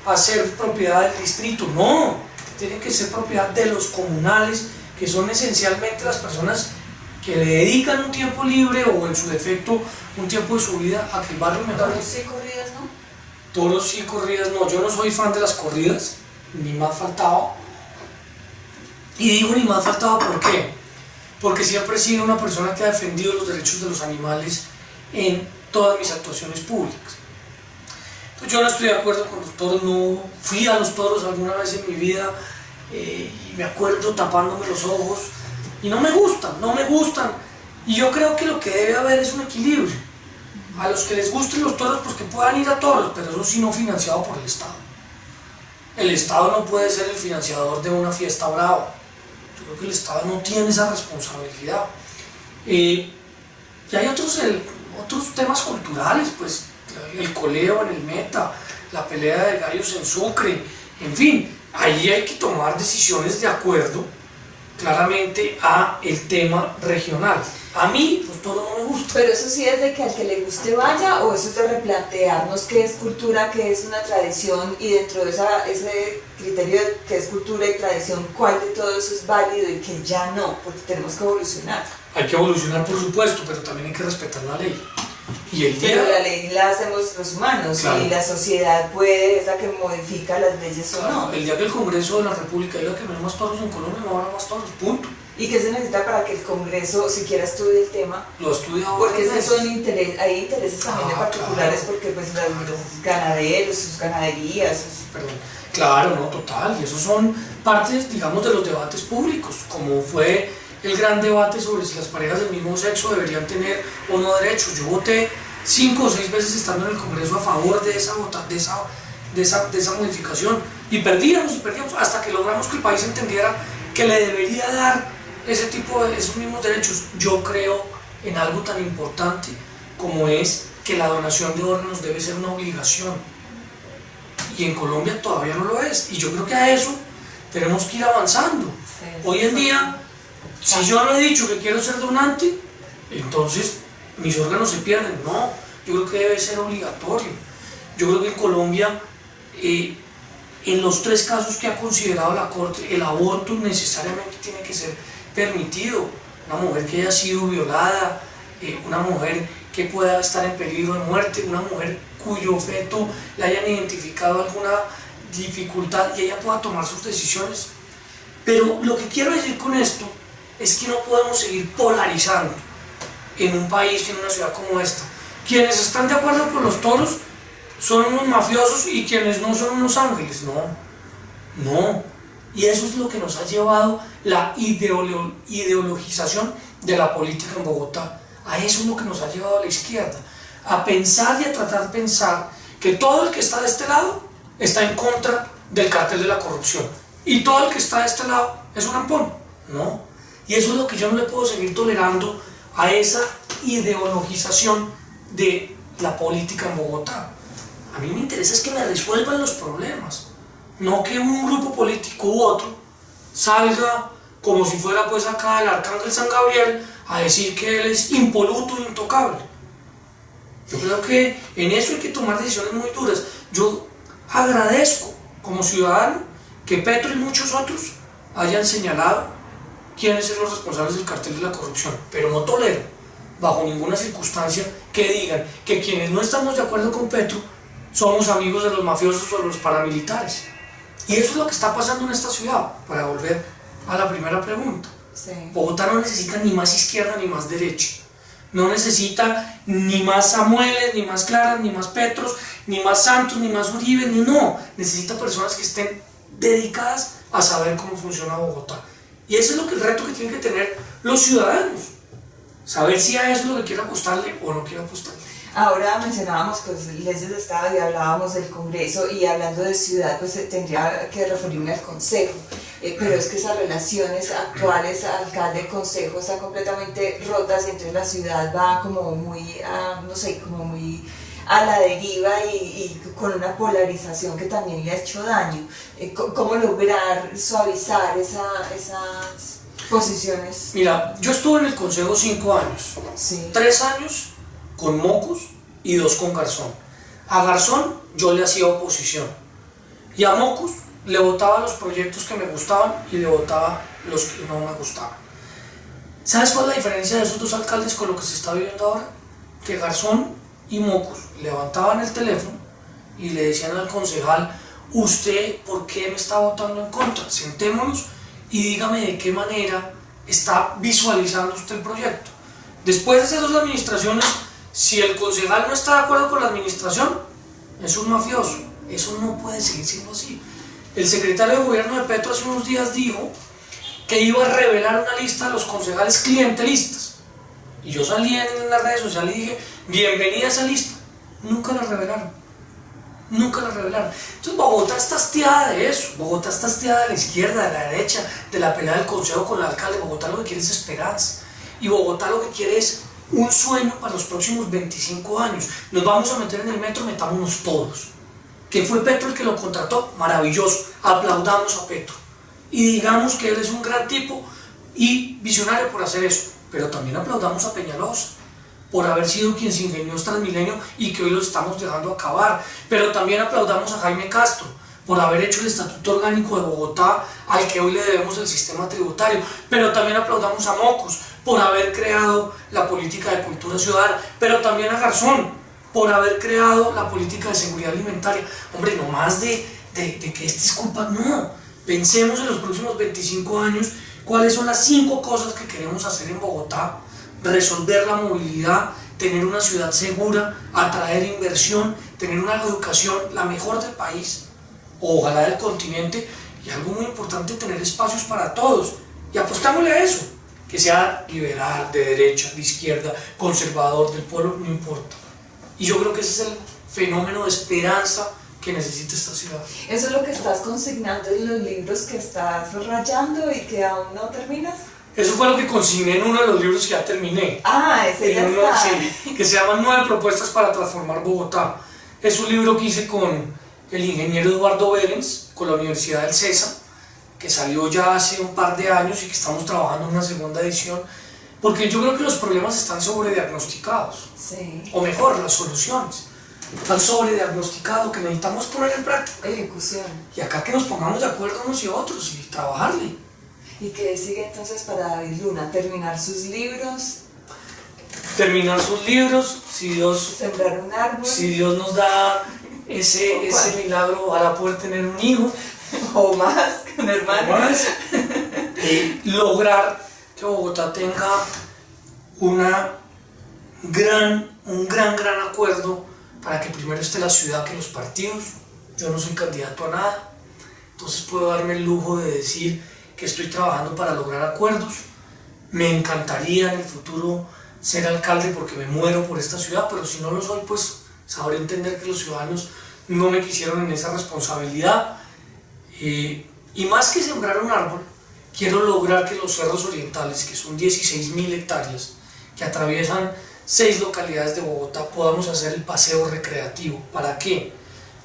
a ser propiedad del distrito. No, tienen que ser propiedad de los comunales, que son esencialmente las personas que le dedican un tiempo libre o en su defecto un tiempo de su vida a que el barrio mejore. Toros sí, corridas, ¿no? Toros sí, corridas no. Yo no soy fan de las corridas, ni más faltaba. Y digo ni más faltaba ¿por qué? Porque siempre he sido una persona que ha defendido los derechos de los animales en todas mis actuaciones públicas. Entonces yo no estoy de acuerdo con los toros, no fui a los toros alguna vez en mi vida y me acuerdo tapándome los ojos. Y no me gustan. Y yo creo que lo que debe haber es un equilibrio. A los que les gusten los toros, pues que puedan ir a toros, pero eso sí no financiado por el Estado. El Estado no puede ser el financiador de una fiesta brava. Yo creo que el Estado no tiene esa responsabilidad. Y hay otros temas culturales, pues el coleo en el Meta, la pelea de gallos en Sucre, en fin, ahí hay que tomar decisiones de acuerdo claramente a el tema regional. A mí, pues todo no me gusta. Pero eso sí es de que al que le guste vaya, o eso es de replantearnos qué es cultura, qué es una tradición, y dentro de ese criterio de qué es cultura y tradición, cuál de todo eso es válido y que ya no, porque tenemos que evolucionar. Hay que evolucionar, por supuesto, pero también hay que respetar la ley. Y el día... Pero la ley la hacemos los humanos, claro, y la sociedad es la que modifica las leyes, claro, o no. El día que el Congreso de la República diga que no hay más toros en Colombia, no habrá más toros, punto. ¿Y qué se necesita para que el Congreso siquiera estudie el tema? Lo estudia ahora. Porque hay intereses también de particulares, claro, porque pues los ganaderos, sus ganaderías... Perdón. Claro, no, total, y esos son partes, digamos, de los debates públicos, como fue el gran debate sobre si las parejas del mismo sexo deberían tener o no derechos. Yo voté 5 o 6 veces estando en el Congreso a favor de esa modificación, y perdíamos, hasta que logramos que el país entendiera que le debería dar esos mismos derechos. Yo creo en algo tan importante como es que la donación de órganos debe ser una obligación, y en Colombia todavía no lo es, y yo creo que a eso tenemos que ir avanzando. Sí, hoy en día, si yo no he dicho que quiero ser donante, entonces mis órganos se pierden. No, yo creo que debe ser obligatorio. Yo creo que en Colombia, en los 3 casos que ha considerado la Corte, el aborto necesariamente tiene que ser permitido. Una mujer que haya sido violada, una mujer que pueda estar en peligro de muerte, una mujer cuyo feto le hayan identificado alguna dificultad y ella pueda tomar sus decisiones. Pero lo que quiero decir con esto es que no podemos seguir polarizando en un país, en una ciudad como esta. Quienes están de acuerdo con los toros son unos mafiosos y quienes no son unos ángeles. No. Y eso es lo que nos ha llevado la ideologización de la política en Bogotá. A eso es lo que nos ha llevado a la izquierda, a pensar y a tratar de pensar que todo el que está de este lado está en contra del cartel de la corrupción, y todo el que está de este lado es un ampón. No. Y eso es lo que yo no le puedo seguir tolerando, a esa ideologización de la política en Bogotá. A mí me interesa es que me resuelvan los problemas, no que un grupo político u otro salga como si fuera pues acá el arcángel San Gabriel a decir que él es impoluto e intocable. Yo creo que en eso hay que tomar decisiones muy duras. Yo agradezco como ciudadano que Petro y muchos otros hayan señalado quiénes son los responsables del cartel de la corrupción, pero no tolero bajo ninguna circunstancia que digan que quienes no estamos de acuerdo con Petro somos amigos de los mafiosos o de los paramilitares. Y eso es lo que está pasando en esta ciudad, para volver a la primera pregunta. Sí. Bogotá no necesita ni más izquierda ni más derecha. No necesita ni más Samueles, ni más Claras, ni más Petros, ni más Santos, ni más Uribe, ni no. Necesita personas que estén dedicadas a saber cómo funciona Bogotá. Y ese es el reto que tienen que tener los ciudadanos. Saber si a eso es lo que quiere apostarle o no quiere apostarle. Ahora mencionábamos pues leyes de Estado y hablábamos del Congreso, y hablando de ciudad pues tendría que referirme al Consejo, pero es que esas relaciones actuales alcalde-consejo están completamente rotas, y entonces la ciudad va como muy, como muy a la deriva y con una polarización que también le ha hecho daño. ¿Cómo lograr suavizar esas posiciones? Mira, yo estuve en el Consejo 5 años, sí. 3 años con Mocus y 2 con Garzón. A Garzón yo le hacía oposición, y a Mocus le votaba los proyectos que me gustaban y le votaba los que no me gustaban. ¿Sabes cuál es la diferencia de esos 2 alcaldes con lo que se está viviendo ahora? Que Garzón y Mocus levantaban el teléfono y le decían al concejal: ¿usted por qué me está votando en contra? Sentémonos y dígame de qué manera está visualizando usted el proyecto. Después de esas 2 administraciones, si el concejal no está de acuerdo con la administración, es un mafioso. Eso no puede seguir siendo así. El secretario de gobierno de Petro hace unos días dijo que iba a revelar una lista de los concejales clientelistas. Y yo salí en las redes sociales y dije: bienvenida a esa lista. Nunca la revelaron. Nunca la revelaron. Entonces Bogotá está hastiada de eso. Bogotá está hastiada de la izquierda, de la derecha, de la pelea del consejo con el alcalde. Bogotá lo que quiere es esperanza. Y Bogotá lo que quiere es un sueño para los próximos 25 años. Nos vamos a meter en el metro, metámonos todos. ¿Que fue Petro el que lo contrató? Maravilloso. Aplaudamos a Petro. Y digamos que él es un gran tipo y visionario por hacer eso. Pero también aplaudamos a Peñalosa por haber sido quien se ingenió Transmilenio y que hoy lo estamos dejando acabar. Pero también aplaudamos a Jaime Castro por haber hecho el Estatuto Orgánico de Bogotá, al que hoy le debemos el sistema tributario. Pero también aplaudamos a Mocus por haber creado la política de cultura ciudadana. Pero también a Garzón por haber creado la política de seguridad alimentaria. Hombre, no más de que esta es culpa, no. Pensemos en los próximos 25 años cuáles son las 5 cosas que queremos hacer en Bogotá. Resolver la movilidad, tener una ciudad segura, atraer inversión, tener una educación la mejor del país, o ojalá del continente, y algo muy importante, tener espacios para todos. Y apostámosle a eso, que sea liberal, de derecha, de izquierda, conservador, del pueblo, no importa. Y yo creo que ese es el fenómeno de esperanza que necesita esta ciudad. ¿Eso es lo que estás consignando en los libros que estás rayando y que aún no terminas? Eso fue lo que consigné en uno de los libros que ya terminé. Ah, ese ya está. Sí, que se llama 9 propuestas para transformar Bogotá. Es un libro que hice con el ingeniero Eduardo Berens, con la Universidad del CESA, que salió ya hace un par de años y que estamos trabajando en una segunda edición, porque yo creo que los problemas están sobrediagnosticados. Sí. O mejor, las soluciones están sobrediagnosticados, que necesitamos poner en práctica. Ejecución. Y acá que nos pongamos de acuerdo unos y otros y trabajarle. ¿Y qué sigue entonces para David Luna? ¿Terminar sus libros? Terminar sus libros, si Dios, ¿Sembrar un árbol? si Dios nos da ese milagro, ojalá poder tener un hijo. O más, un hermano. O más. Lograr que Bogotá tenga un gran acuerdo para que primero esté la ciudad que los partidos. Yo no soy candidato a nada, entonces puedo darme el lujo de decir que estoy trabajando para lograr acuerdos. Me encantaría en el futuro ser alcalde porque me muero por esta ciudad, pero si no lo soy, pues sabré entender que los ciudadanos no me quisieron en esa responsabilidad. Y más que sembrar un árbol, quiero lograr que los cerros orientales, que son 16.000 hectáreas, que atraviesan 6 localidades de Bogotá, podamos hacer el paseo recreativo. ¿Para qué?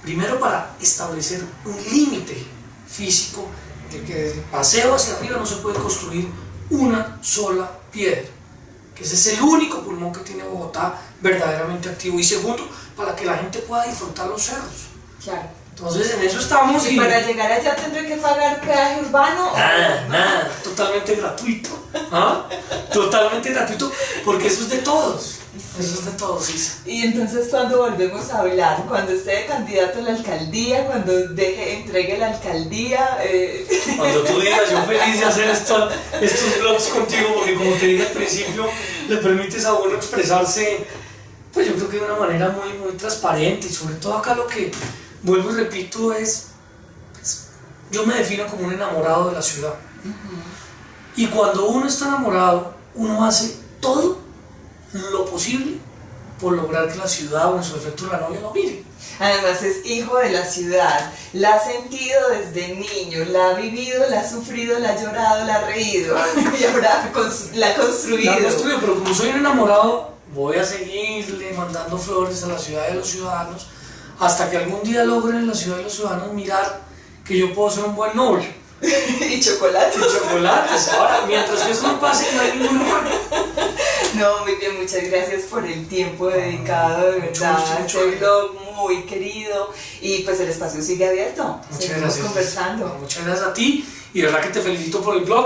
Primero, para establecer un límite físico de que desde el paseo hacia arriba no se puede construir una sola piedra, que ese es el único pulmón que tiene Bogotá verdaderamente activo. Y segundo, para que la gente pueda disfrutar los cerros. Claro. Entonces en eso estamos. ¿Y para llegar allá tendré que pagar peaje urbano? Nada, totalmente gratuito. ¿Ah? Totalmente gratuito, porque eso es de todos. Eso es de todos, Isa. Y entonces, ¿cuándo volvemos a hablar? Cuando esté de candidato a la alcaldía, cuando entregue la alcaldía. Cuando tú digas, yo feliz de hacer estos vlogs contigo, porque como te dije al principio, le permites a uno expresarse, pues yo creo que de una manera muy transparente. Y sobre todo acá lo que vuelvo y repito es, yo me defino como un enamorado de la ciudad. Y cuando uno está enamorado, uno hace todo lo posible por lograr que la ciudad, o en su defecto la novia, lo mire. Además es hijo de la ciudad, la ha sentido desde niño, la ha vivido, la ha sufrido, la ha llorado, la ha reído y ahora la ha construido. La ha construido, pero como soy un enamorado, voy a seguirle mandando flores a la ciudad de los ciudadanos hasta que algún día logren en la ciudad de los ciudadanos mirar que yo puedo ser un buen novio. Y chocolates. Y chocolates. Ahora, mientras que eso no pase, no hay ningún lugar. No, muy bien, muchas gracias por el tiempo dedicado, de verdad, a este blog muy querido, y pues el espacio sigue abierto. Muchas Seguimos gracias. Conversando. Muchas gracias a ti, y de verdad que te felicito por el blog.